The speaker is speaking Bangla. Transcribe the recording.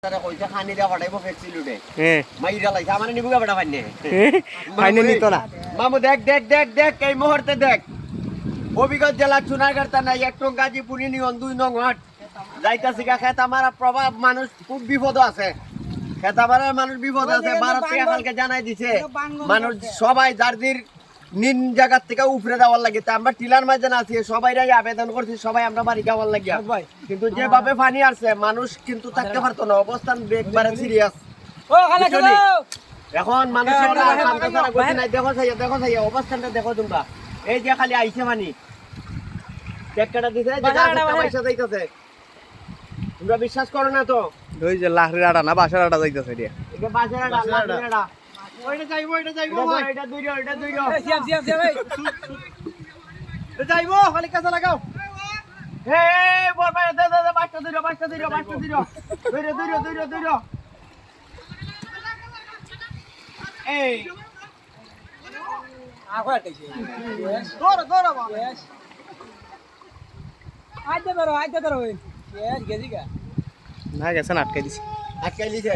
তারা কইছে খানি দে হটাইবো ফেক্সিলুটে মাইরা লাইছে আমারে নিবুগা বেটা ফাইনে ফাইনে নিত না মামু দেখ দেখ দেখ দেখ এই মুহূর্তে দেখ হবিগঞ্জ জেলা চুনারগড় থানা 1 নং গাজীপুর ইউনিয়ন 2 নং ওয়ার্ড যাইতাছি গা খেতামারা প্রভাব মানুষ খুব বিপদ আছে খেতামারার মানুষ বিপদ আছে ভারত থেকে কালকে জানাই দিছে মানুষ সবাই যারদির নিন জায়গা থেকে উপরে যাওয়ার লাগে আমরা টিলার মাঝে আছি সবাইরাই আবেদন করছি সবাই আমরা বাড়ি যাওয়ার লাগিয়া কিন্তু যেভাবে পানি আসছে মানুষ কিন্তু থাকতে পারতো না অবস্থান একবারে সিরিয়াস এখন মানুষের দেখো চাই অবস্থানটা দেখো তোমরা এই যে খালি আইছে পানি টেক্কাটা দিছে পয়সা যাইতেছে তোমরা বিশ্বাস করো না তো ওই যে লাহরির আড়া না বাসার আড়া যাইতেছে রে এটা বাসার আড়া লাহরির আড়া ওইটা যাইবো ভাই এটা দুইরো সিয়াম এই এটা যাইবো খালি কাঁচা লাগাও হে বল ভাই দে বাচ্চা দুইরো এই আগা কইছে দৌড় বাবা আইতে ধরো ওই গেছি গা না গেছে না আটকাই দিছে আটকাই দিছে